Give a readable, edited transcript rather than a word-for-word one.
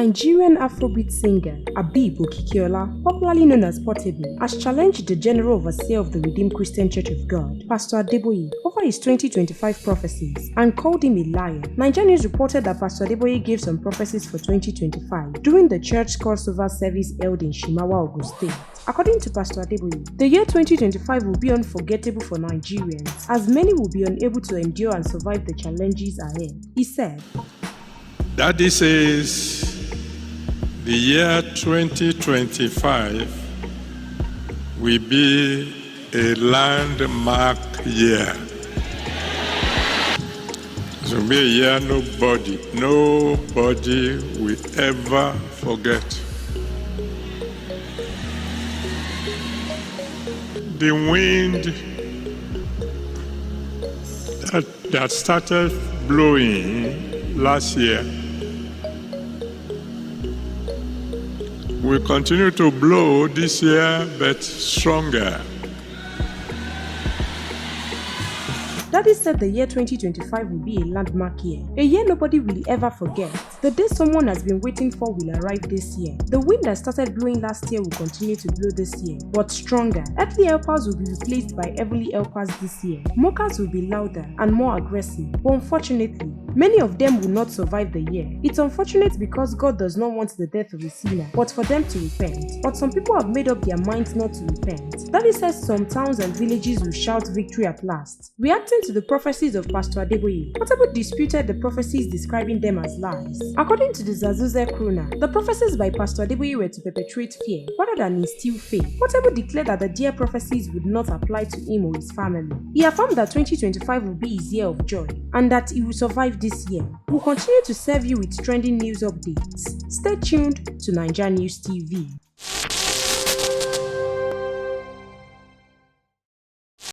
Nigerian Afrobeat singer Adeboye, popularly known as Portable, has challenged the General Overseer of the Redeemed Christian Church of God, Pastor Adeboye, over his 2025 prophecies and called him a liar. NaijaNews reported that Pastor Adeboye gave some prophecies for 2025 during the church crossover service held in Shimawa, Ogun State. According to Pastor Adeboye, the year 2025 will be unforgettable for Nigerians, as many will be unable to endure and survive the challenges ahead. He said, Daddy says the year 2025 will be a landmark year. It will be a year nobody will ever forget. The wind that started blowing last year will continue to blow this year, but stronger. Daddy said the year 2025 will be a landmark year, a year nobody will ever forget. The day someone has been waiting for will arrive this year. The wind that started blowing last year will continue to blow this year, but stronger. Earthly helpers will be replaced by heavenly helpers this year. Mockers will be louder and more aggressive, but unfortunately, many of them will not survive the year. It's unfortunate because God does not want the death of a sinner, but for them to repent. But some people have made up their minds not to repent. Daddy says some towns and villages will shout victory at last. Reacting to the prophecies of Pastor Adeboye, Portable disputed the prophecies describing them as lies. According to the Zazuze Krona, the prophecies by Pastor Adeboye were to perpetuate fear rather than instill faith. Portable declared that the dear prophecies would not apply to him or his family. He affirmed that 2025 will be his year of joy and that he will survive this year. We'll continue to serve you with trending news updates. Stay tuned to NaijaNews TV.